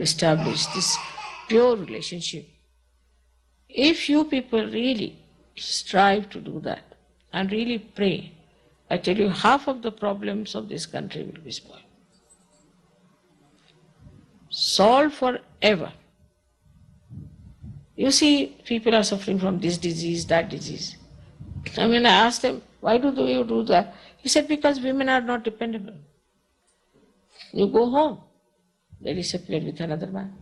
establish this pure relationship. If you people really strive to do that and really pray, I tell you, half of the problems of this country will be spoiled. Solved forever. You see, people are suffering from this disease, that disease. I mean, I asked them, why do you do that? He said, because women are not dependable. You go home, they disappear with another man.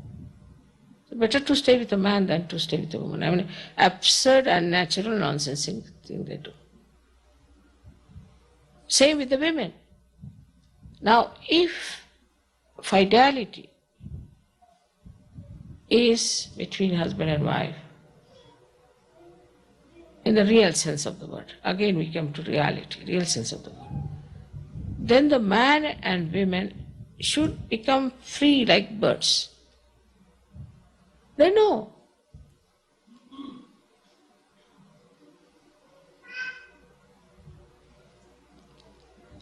So better to stay with a man than to stay with a woman. I mean, absurd and natural nonsense thing they do. Same with the women. Now, if fidelity is between husband and wife, in the real sense of the word, again we come to reality, real sense of the word, then the man and women should become free like birds. They know.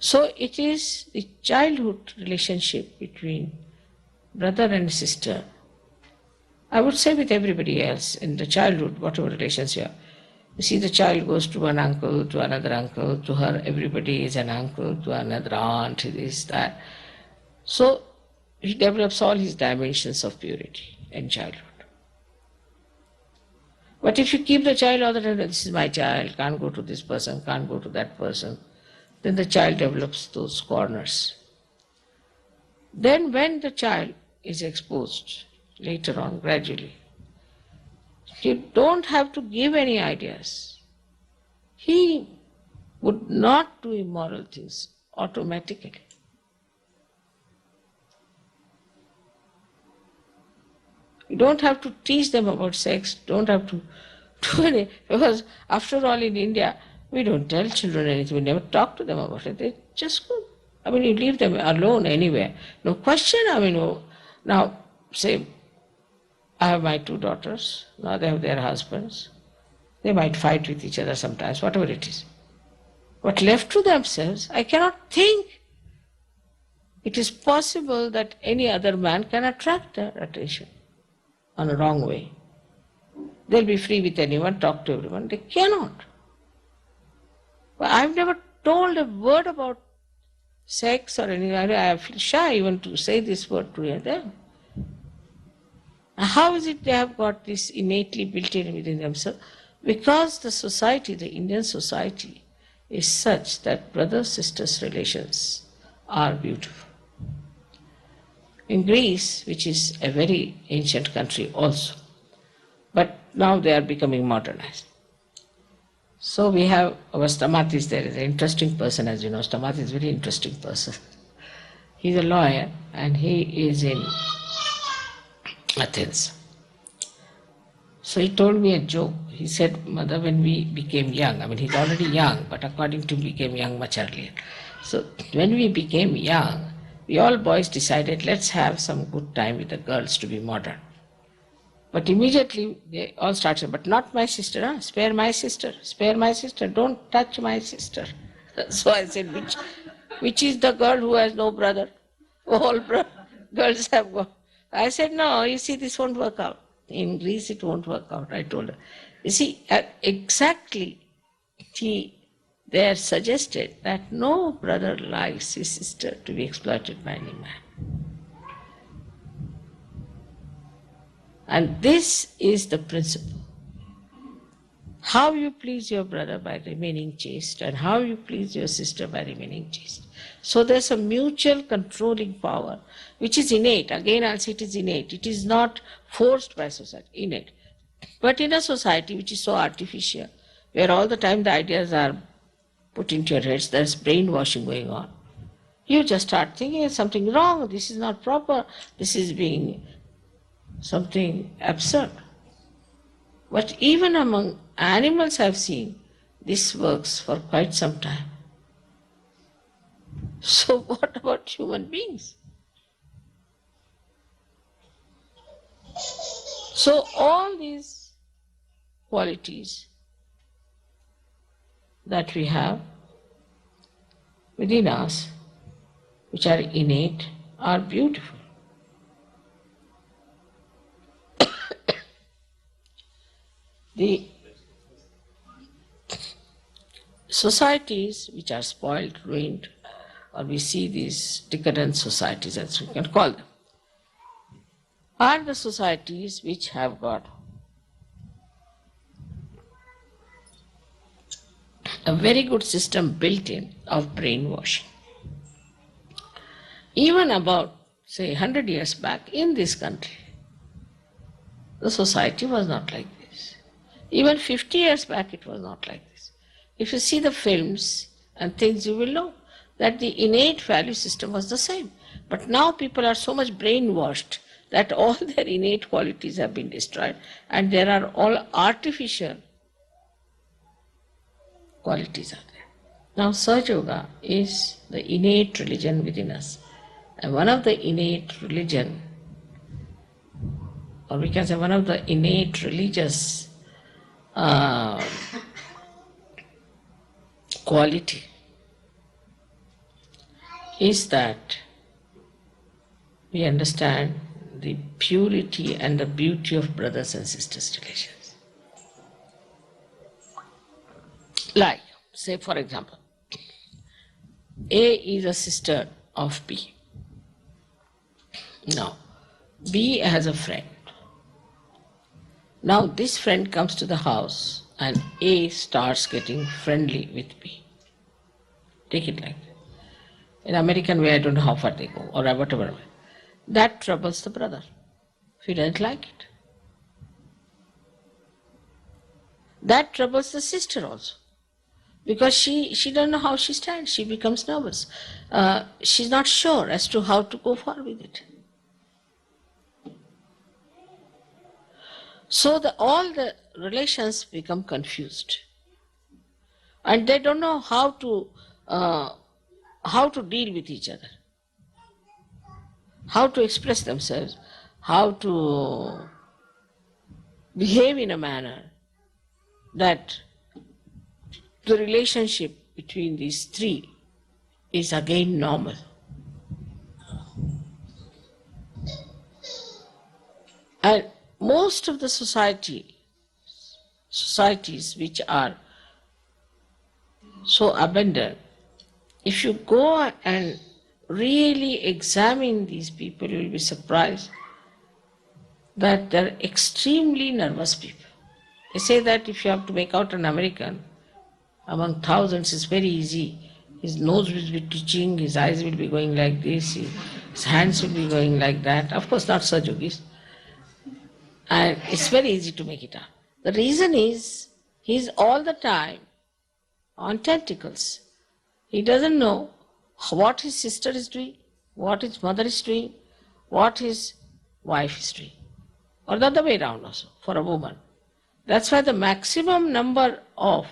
So it is the childhood relationship between brother and sister. I would say with everybody else in the childhood, whatever relations you have. You see, the child goes to one uncle, to another uncle, to her everybody is an uncle, to another aunt, this, that. So he develops all his dimensions of purity in childhood. But if you keep the child all the time, this is my child, can't go to this person, can't go to that person, then the child develops those corners. Then when the child is exposed later on, gradually, you don't have to give any ideas. He would not do immoral things automatically. You don't have to teach them about sex, don't have to do any, because after all in India, we don't tell children anything, we never talk to them about it, they just go. I mean, you leave them alone anywhere. No question, I mean, now say, I have my 2 daughters, now they have their husbands. They might fight with each other sometimes, whatever it is. But left to themselves, I cannot think it is possible that any other man can attract their attention on a wrong way. They'll be free with anyone, talk to everyone. They cannot. But I've never told a word about sex or anything. I feel shy even to say this word to them. How is it they have got this innately built in within themselves? Because the society, the Indian society, is such that brother-sisters relations are beautiful. In Greece, which is a very ancient country also, but now they are becoming modernized. So we have our Stamatis there, is an interesting person, as you know. Stamatis is a very interesting person. He's a lawyer and he is in Athens. So he told me a joke. He said, Mother, when we became young, I mean he's already young, but according to him became young much earlier. So when we became young, we all boys decided, let's have some good time with the girls to be modern. But immediately they all started, but not my sister, huh? Spare my sister, don't touch my sister. So I said, which is the girl who has no brother? All girls have gone. I said, no, you see, this won't work out. In Greece it won't work out, I told her. You see, exactly, he there suggested that no brother likes his sister to be exploited by any man. And this is the principle. How you please your brother by remaining chaste and how you please your sister by remaining chaste. So there's a mutual controlling power which is innate. Again, I'll say it is innate. It is not forced by society, innate. But in a society which is so artificial, where all the time the ideas are put into your heads, there's brainwashing going on. You just start thinking there's something wrong, this is not proper, this is being something absurd. But even among animals I've seen, this works for quite some time. So what about human beings? So all these qualities that we have within us, which are innate, are beautiful. The societies which are spoiled, ruined, or we see these decadent societies, as we can call them, are the societies which have got a very good system built in of brainwashing. Even about, say, 100 years back in this country, the society was not like this. Even 50 years back, it was not like this. If you see the films and things, you will know that the innate value system was the same. But now people are so much brainwashed that all their innate qualities have been destroyed, and there are all artificial qualities are there. Now, Sahaja Yoga is the innate religion within us. And one of the innate religion, or we can say one of the innate religious quality is that we understand the purity and the beauty of brothers and sisters relations. Like, say for example, A is a sister of B. Now, B has a friend. Now this friend comes to the house and A starts getting friendly with B. Take it like that. In American way, I don't know how far they go, or whatever way. That troubles the brother. He doesn't like it. That troubles the sister also. Because she doesn't know how she stands. She becomes nervous. She's not sure as to how to go forward with it. So all the relations become confused. And they don't know how to deal with each other, how to express themselves, how to behave in a manner that the relationship between these three is again normal. And most of the societies which are so abandoned, if you go and really examine these people, you will be surprised that they're extremely nervous people. They say that if you have to make out an American among thousands, it's very easy. His nose will be twitching, his eyes will be going like this, his hands will be going like that. Of course, not such yogis. And it's very easy to make it out. The reason is, he's all the time on tentacles. He doesn't know what his sister is doing, what his mother is doing, what his wife is doing. Or the other way around also, for a woman. That's why the maximum number of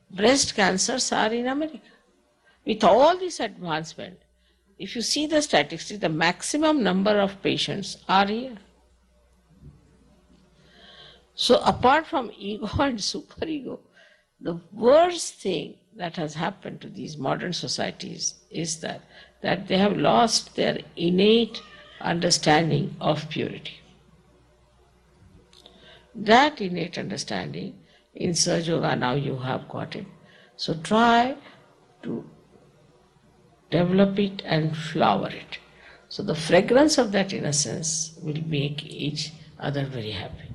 breast cancers are in America. With all this advancement, if you see the statistics, the maximum number of patients are here. So apart from ego and superego, the worst thing that has happened to these modern societies is that they have lost their innate understanding of purity. That innate understanding in Sahaja Yoga now you have got it. So try to develop it and flower it. So the fragrance of that innocence will make each other very happy.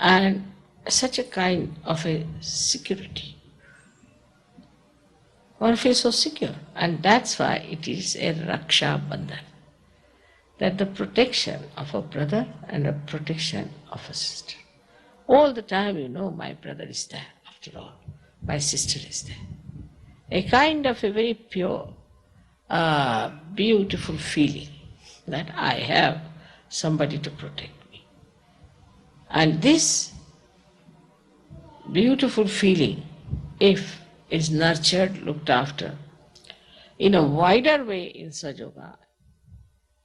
And such a kind of a security. One feels so secure. And that's why it is a Raksha Bandhan. That the protection of a brother and a protection of a sister. All the time you know my brother is there, after all. My sister is there. A kind of a very pure, beautiful feeling that I have somebody to protect me. And this beautiful feeling, if is nurtured, looked after, in a wider way in Sahaja Yoga,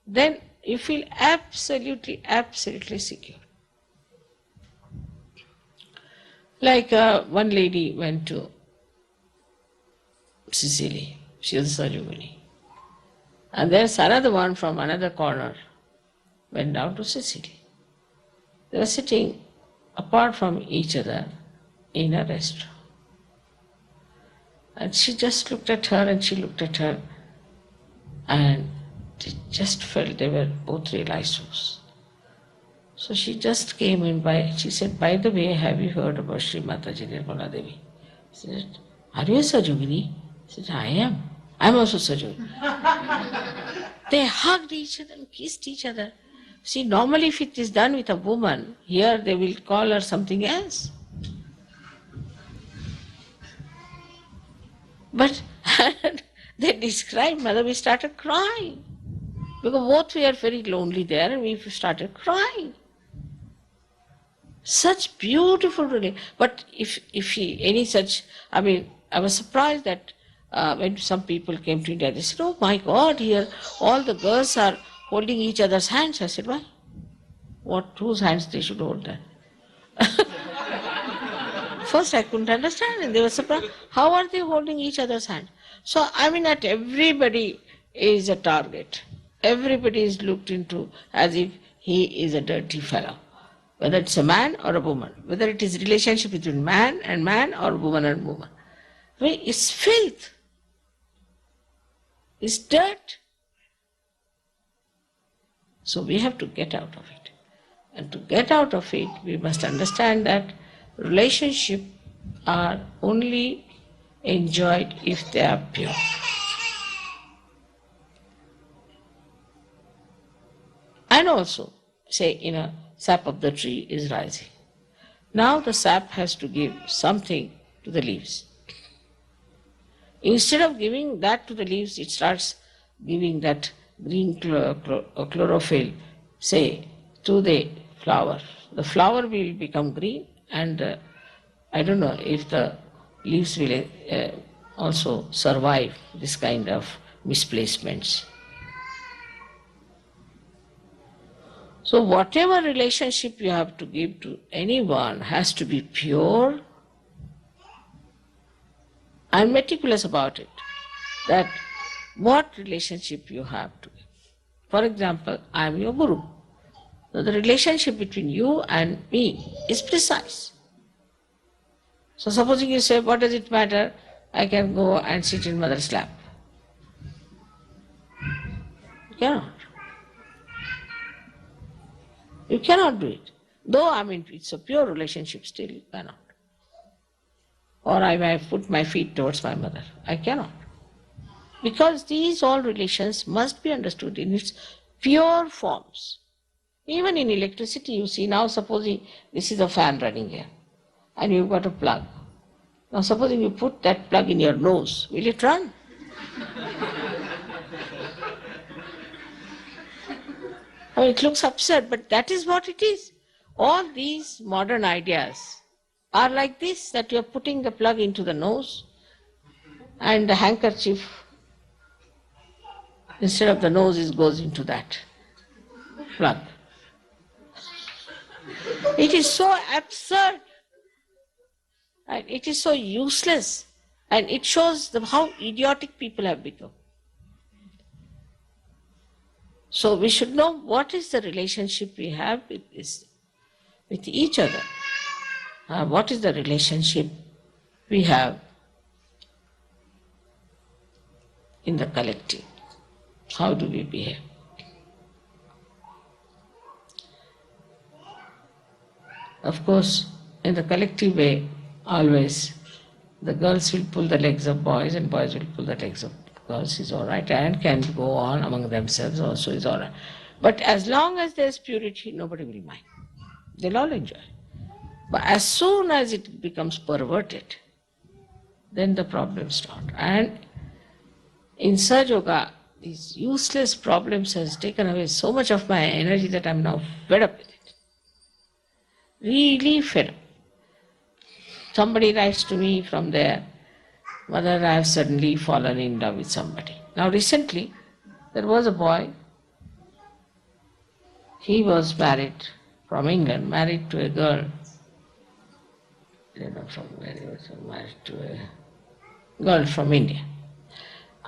then you feel absolutely, absolutely secure. Like one lady went to Sicily, she was a Sahaja Yogini. And there's another one from another corner, went down to Sicily. They were sitting apart from each other in a restaurant. And she just looked at her and she looked at her and they just felt they were both real isos. So she just came in she said, by the way, have you heard about Shri Mataji Nirmala Devi? I said, are you a Sajogini? I said, I am. I am also Sajogini. They hugged each other and kissed each other. See, normally if it is done with a woman, here they will call her something else. But they described Mother, we started crying. Because both we are very lonely there and we started crying. Such beautiful relationship. But if any such, I was surprised that when some people came to India, they said, oh my God, here all the girls are holding each other's hands. I said, why? Whose hands they should hold that? First I couldn't understand and they were surprised. How are they holding each other's hands? So that everybody is a target. Everybody is looked into as if he is a dirty fellow. Whether it's a man or a woman, whether it is relationship between man or woman and woman. It's filth. It's dirt. So we have to get out of it. And to get out of it, we must understand that relationships are only enjoyed if they are pure. And also, say in a sap of the tree is rising. Now the sap has to give something to the leaves. Instead of giving that to the leaves, it starts giving that green chlorophyll, say, to the flower. The flower will become green and I don't know if the leaves will also survive this kind of misplacements. So whatever relationship you have to give to anyone has to be pure and meticulous about it. That what relationship you have to give. For example, I am your guru. So the relationship between you and me is precise. So supposing you say, what does it matter? I can go and sit in mother's lap. You cannot. You cannot do it. Though it's a pure relationship, still you cannot. Or I may put my feet towards my mother. I cannot. Because these all relations must be understood in its pure forms. Even in electricity, you see, now supposing this is a fan running here and you've got a plug. Now supposing you put that plug in your nose, will it run? It looks absurd, but that is what it is. All these modern ideas are like this, that you are putting the plug into the nose and the handkerchief, instead of the nose, it goes into that plug. It is so absurd and it is so useless and it shows how idiotic people have become. So we should know what is the relationship we have with each other. What is the relationship we have in the collective? How do we behave? Of course, in the collective way, always the girls will pull the legs of boys and boys will pull the legs of girls, is all right, and can go on among themselves also, is all right. But as long as there is purity, nobody will mind. They'll all enjoy. But as soon as it becomes perverted, then the problems start. And in Sahaja Yoga, these useless problems has taken away so much of my energy that I'm now fed up with it. Really fed up. Somebody writes to me from there, Mother, I have suddenly fallen in love with somebody. Now recently, there was a boy, he was married from England, married to a girl, I don't know from where he was, married to a girl from India.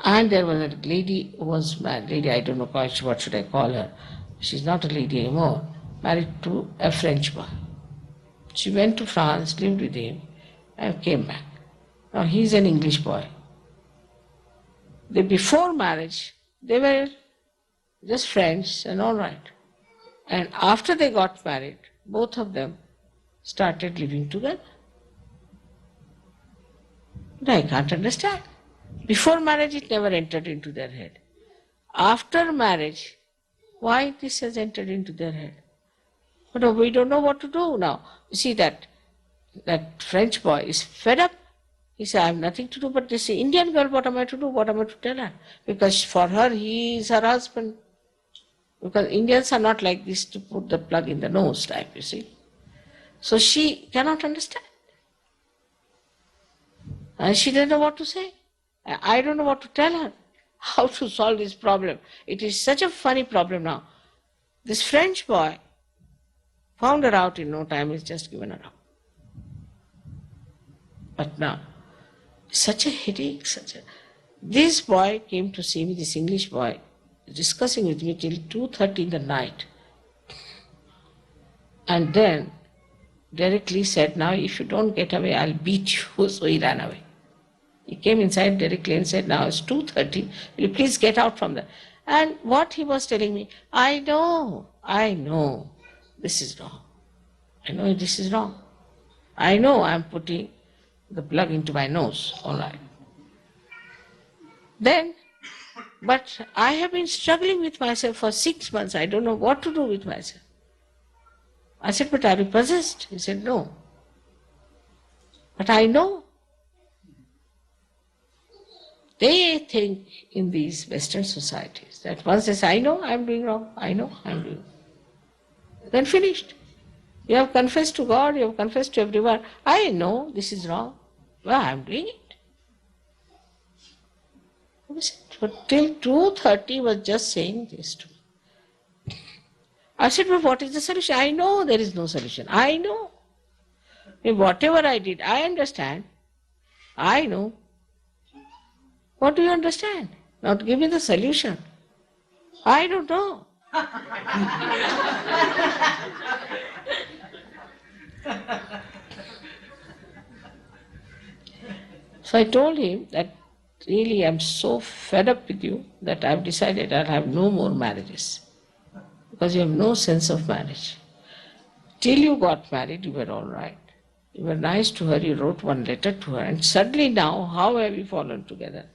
And there was a lady who was married, lady, I don't know quite what should I call her, she's not a lady anymore, married to a French boy. She went to France, lived with him, and came back. Now he's an English boy. Before marriage, they were just friends and all right. And after they got married, both of them started living together. But I can't understand. Before marriage, it never entered into their head. After marriage, why this has entered into their head? But we don't know what to do now. You see that French boy is fed up. He said, I have nothing to do but this Indian girl, what am I to do? What am I to tell her? Because for her, he is her husband. Because Indians are not like this to put the plug in the nose type, you see. So she cannot understand. And she doesn't know what to say. I don't know what to tell her. How to solve this problem. It is such a funny problem now. This French boy found her out in no time, he's just given her up. But now, such a headache, This boy came to see me, this English boy, discussing with me till 2:30 in the night. And then directly said, now if you don't get away, I'll beat you. So he ran away. He came inside directly and said, now it's 2:30, will you please get out from there? And what he was telling me, I know, this is wrong. I know this is wrong. I know I'm putting the plug into my nose, all right. Then, but I have been struggling with myself for 6 months. I don't know what to do with myself. I said, but are you possessed? He said, no. But I know. They think in these Western societies that once they say, I know I'm doing wrong, I know I'm doing wrong. Then finished. You have confessed to God, you have confessed to everyone, I know this is wrong. Well, I'm doing it. But till 2:30 was just saying this to me. I said, but what is the solution? I know there is no solution. I know. Whatever I did, I understand. I know. What do you understand? Now give me the solution. I don't know. So I told him that really I'm so fed up with you that I've decided I'll have no more marriages. Because you have no sense of marriage. Till you got married, you were all right. You were nice to her, you wrote one letter to her, and suddenly now, how have you fallen together?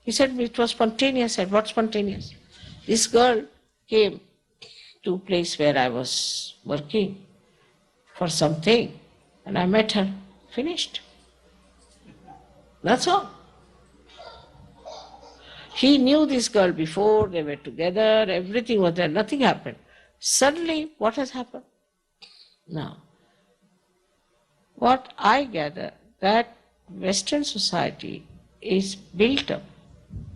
He said, it was spontaneous. I said, what spontaneous? This girl came to a place where I was working for something, and I met her. Finished. That's all. He knew this girl before, they were together, everything was there, nothing happened. Suddenly, what has happened? Now, what I gather, that Western society is built up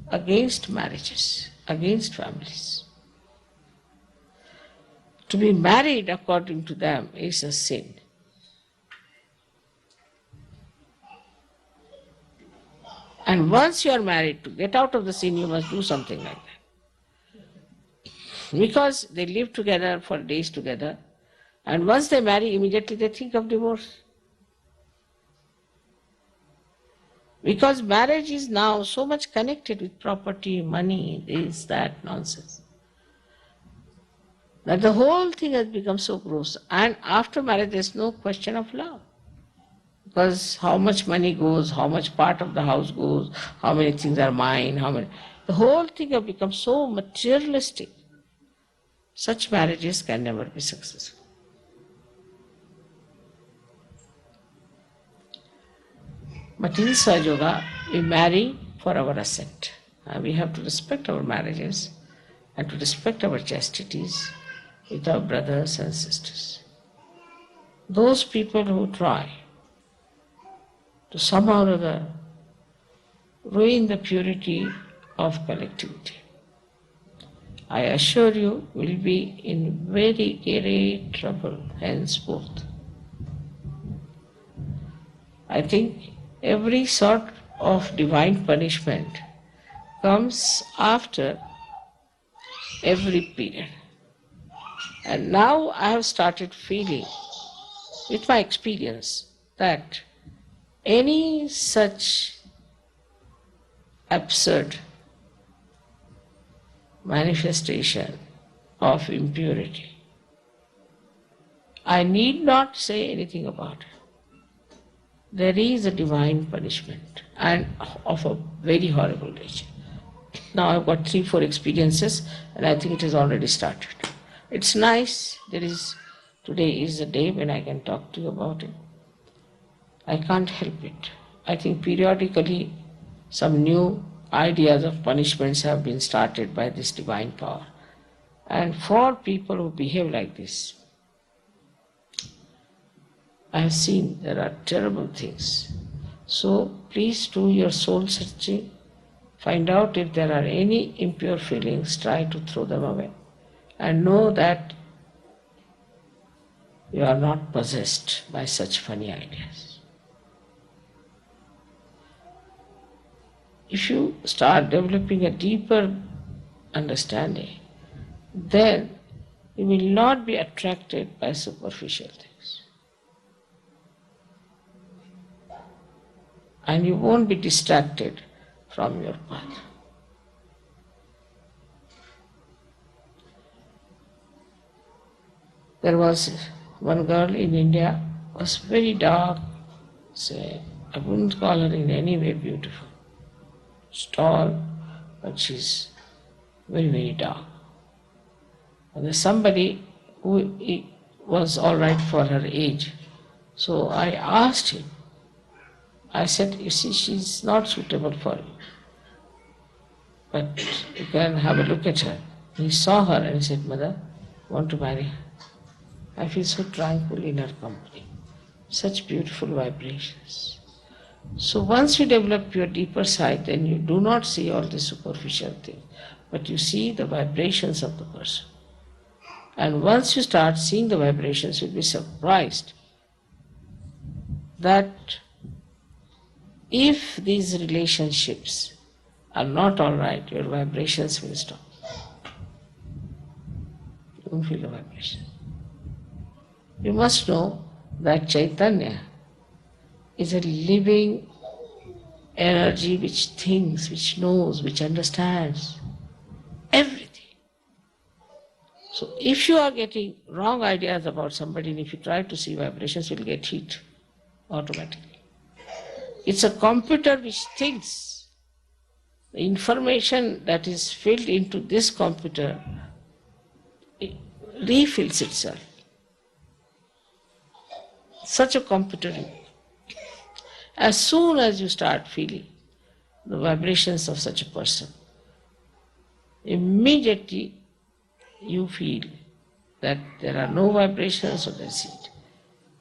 against marriages, against families. To be married, according to them, is a sin. And once you are married, to get out of the sin, you must do something like that. Because they live together for days together, and once they marry, immediately they think of divorce. Because marriage is now so much connected with property, money, this, that, nonsense, that the whole thing has become so gross. And after marriage, there's no question of love. Because how much money goes, how much part of the house goes, how many things are mine, the whole thing has become so materialistic. Such marriages can never be successful. But in Sahaja Yoga, we marry for our ascent. We have to respect our marriages and to respect our chastities with our brothers and sisters. Those people who try to somehow or other ruin the purity of collectivity, I assure you, will be in very great trouble henceforth. I think every sort of divine punishment comes after every period. And now I have started feeling with my experience that any such absurd manifestation of impurity, I need not say anything about it. There is a divine punishment, and of a very horrible nature. Now I've got 3-4 experiences, and I think it has already started. It's nice. Today is the day when I can talk to you about it. I can't help it. I think periodically some new ideas of punishments have been started by this divine power. And for people who behave like this, I have seen there are terrible things. So please do your soul searching. Find out if there are any impure feelings, try to throw them away. And know that you are not possessed by such funny ideas. If you start developing a deeper understanding, then you will not be attracted by superficial things. And you won't be distracted from your path. There was one girl in India, was very dark, say, I wouldn't call her in any way beautiful. She's tall, but she's very, very dark. And there's somebody who was all right for her age. So I asked him, I said, you see, she's not suitable for you, but you can have a look at her. He saw her and he said, Mother, I want to marry her. I feel so tranquil in her company. Such beautiful vibrations. So once you develop your deeper side, then you do not see all the superficial things, but you see the vibrations of the person. And once you start seeing the vibrations, you'll be surprised that if these relationships are not all right, your vibrations will stop. You won't feel the vibration. You must know that Chaitanya is a living energy which thinks, which knows, which understands everything. So if you are getting wrong ideas about somebody, and if you try to see vibrations, you will get hit automatically. It's a computer which thinks. The information that is filled into this computer refills itself. Such a computer. As soon as you start feeling the vibrations of such a person, immediately you feel that there are no vibrations or that's it.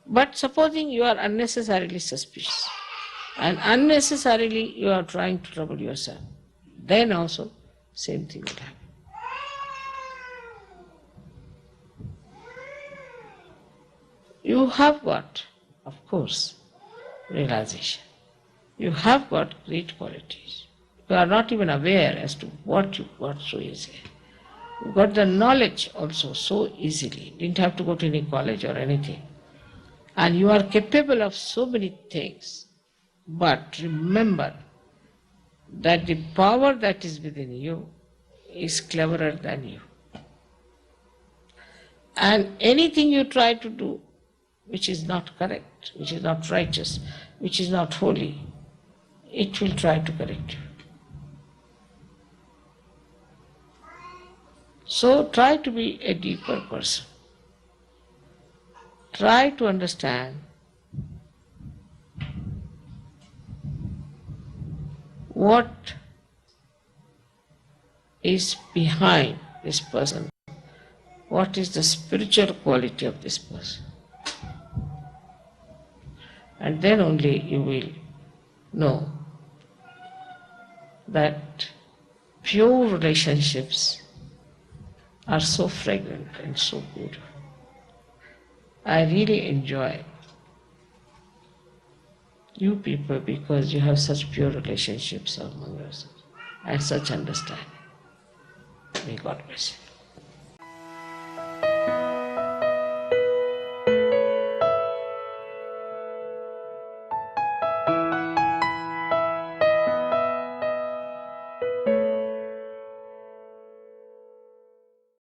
But supposing you are unnecessarily suspicious and unnecessarily you are trying to trouble yourself, then also same thing will happen. You have got, of course, realization. You have got great qualities. You are not even aware as to what you got so easily. You got the knowledge also so easily. Didn't have to go to any college or anything. And you are capable of so many things. But remember that the power that is within you is cleverer than you. And anything you try to do which is not correct, which is not righteous, which is not holy, it will try to correct you. So try to be a deeper person. Try to understand what is behind this person, what is the spiritual quality of this person. And then only you will know that pure relationships are so fragrant and so beautiful. I really enjoy you people because you have such pure relationships among yourselves and such understanding. May God bless you.